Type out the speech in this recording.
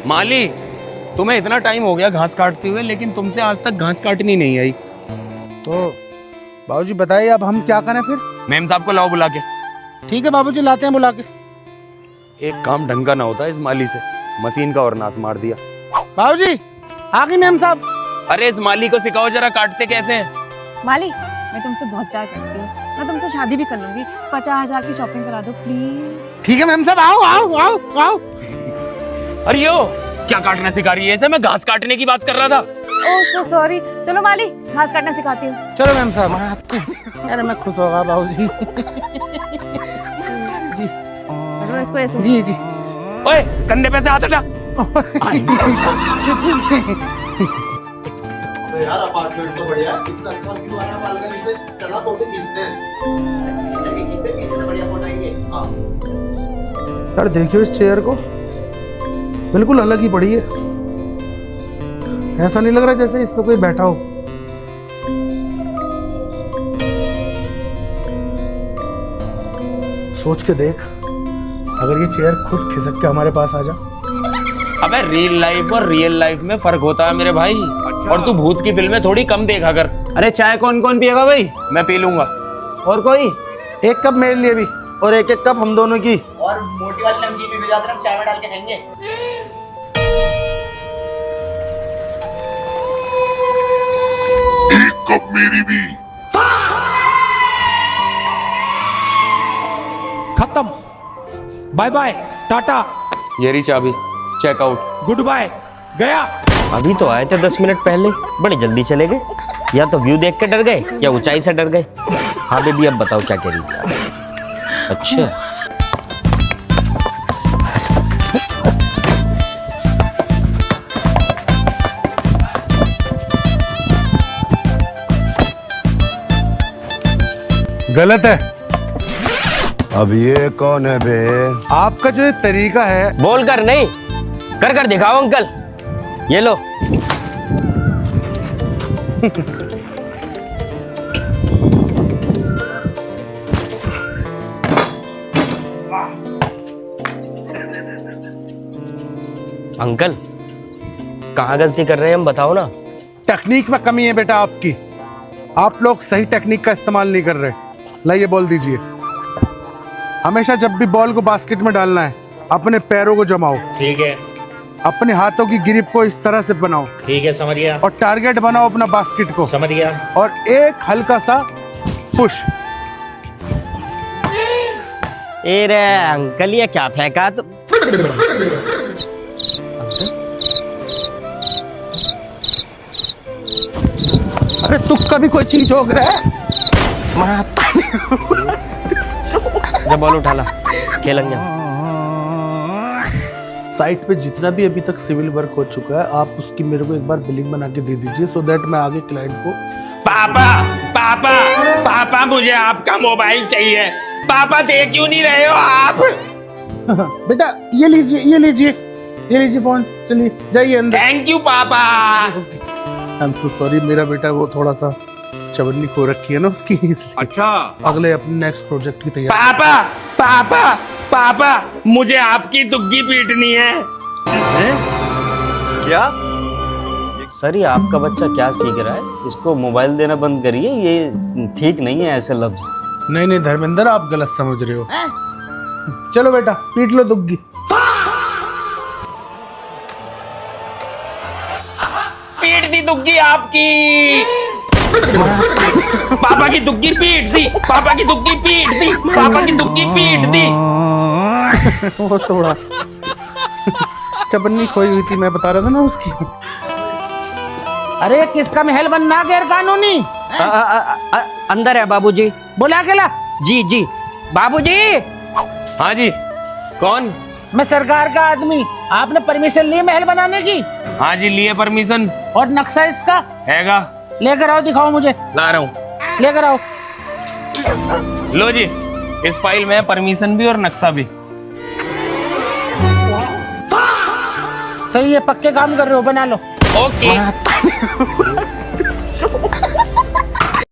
माली, तुम्हें इतना टाइम हो गया घास काटते हुए, लेकिन तुमसे आज तक घास काटनी नहीं आई। तो बाबूजी बताइए अब हम क्या करें फिर? मेम साहब को लाओ बुला के। ठीक है बाबूजी, लाते हैं बुला के। एक काम ढंग का ना होता इस माली से, मशीन का और नाश मार दिया। बाबूजी आ गई मेम साहब। अरे इस माली को सिखाओ जरा काटते कैसे हैं। माली, मैं तुमसे बहुत प्यार करती हूँ, मैं तुमसे शादी भी कर लूंगी। 50,000 की शॉपिंग करा दो प्लीज। ठीक है मेम साहब, आओ आओ आओ आओ। अरे यो क्या काटना सिखा रही है ऐसे? मैं घास काटने की बात कर रहा था। ओह सो सॉरी। चलो माली, घास काटना सिखाती हूँ। चलो मेम साहब। अरे मैं खुश होगा बाबूजी। जी पकड़ो इसको ऐसे। जी जी। ओए कंधे पे से हाथ हटा। तो यार अपार्टमेंट तो बढ़िया है, इतना अच्छा व्यू आ रहा है बालकनी से। चला फोटो खींचते हैं। खींचते बढ़िया फोटो आएंगे। हाँ यार देखियो इस चेयर को, बिल्कुल अलग ही पड़ी है। ऐसा नहीं लग रहा जैसे इस पे कोई बैठा हो। सोच के देख, अगर ये चेयर खुद खिसक के हमारे पास आ जा। अबे रियल लाइफ और रियल लाइफ में फर्क होता है मेरे भाई। और तू भूत की फिल्में थोड़ी कम देखा कर। अरे चाय कौन कौन पिएगा भाई? मैं पी लूंगा। और कोई? एक कप मेरे लिए भी। और एक एक कप हम दोनों की। और मोटी वाली नमकीन भी भिजा देना, हम चाय में डाल के खाएंगे। एक कप मेरी भी। खत्म, बाय बाय, टाटा, ये रही चाबी, चेकआउट। गुड बाय, गया। अभी तो आए थे 10 मिनट पहले, बड़े जल्दी चले गए। या तो व्यू देख के डर गए या ऊंचाई से डर गए। हाँ बेबी, अब बताओ क्या कह रही थी? अच्छा, गलत है। अब ये कौन है बे? आपका जो ये तरीका है। बोल कर नहीं, कर कर दिखाओ अंकल। ये लो। अंकल कहाँ गलती कर रहे हैं हम, बताओ ना। टेक्निक में कमी है बेटा आपकी। आप लोग सही टेक्निक का इस्तेमाल नहीं कर रहे। लाइए बॉल दीजिए। हमेशा जब भी बॉल को बास्केट में डालना है, अपने पैरों को जमाओ। ठीक है, अपने हाथों की ग्रिप को इस तरह से बनाओ ठीक है, समझ गया, और टारगेट बनाओ अपना बास्केट को। समझ गया। और एक हल्का सा पुश। ए रे अंकल, ये क्या फेंका तो? अरे तुक्का भी कोई चीज हो गया है। जब बॉल उठा ला, खेलेंगे। साइट पे जितना भी अभी तक सिविल वर्क हो चुका है, आप उसकी मेरे को एक बार बिलिंग बना के दे दीजिए, सो दैट मैं आगे क्लाइंट को। पापा पापा पापा, मुझे आपका मोबाइल चाहिए। पापा दे क्यों नहीं रहे हो आप? बेटा ये लीजिए, ये लीजिए, ये लीजिए फोन। चलिए जाइए अंदर। थैंक यू पापा। आई एम सो सॉरी, मेरा बेटा वो थोड़ा सा चवन्नी खो रखी है ना उसकी, इसलिए। अच्छा, अगले अपने नेक्स्ट प्रोजेक्ट की तैयारी। पापा पापा पापा, मुझे आपकी दुग्गी पीटनी है। क्या? सर ये आपका बच्चा क्या सीख रहा है? इसको मोबाइल देना बंद करिए, ये ठीक नहीं है ऐसे लफ्ज। नहीं नहीं धर्मेंद्र, आप गलत समझ रहे हो। चलो बेटा पीट लो दुग्गी। पीट दी दुग्गी आपकी। पापा की दुग्गी पीट दी, पापा की दुग्गी पीट दी, पापा की दुग्गी पीट दी। वो थोड़ा चपन्नी खोई हुई थी, मैं बता रहा था ना उसकी। अरे किसका महल बनना गैर कानूनी? अंदर है बाबूजी। बोला अकेला। जी जी बाबूजी। हाँ जी, कौन? मैं सरकार का आदमी। आपने परमिशन ली महल बनाने की? हाँ जी, लिए परमिशन। और नक्शा इसका हैगा? लेकर आओ, दिखाओ मुझे। ला रहा हूँ। लेकर आओ। लो जी, इस फाइल में परमिशन भी और नक्शा भी। सही है, पक्के काम कर रहे हो, बना लो। ओके।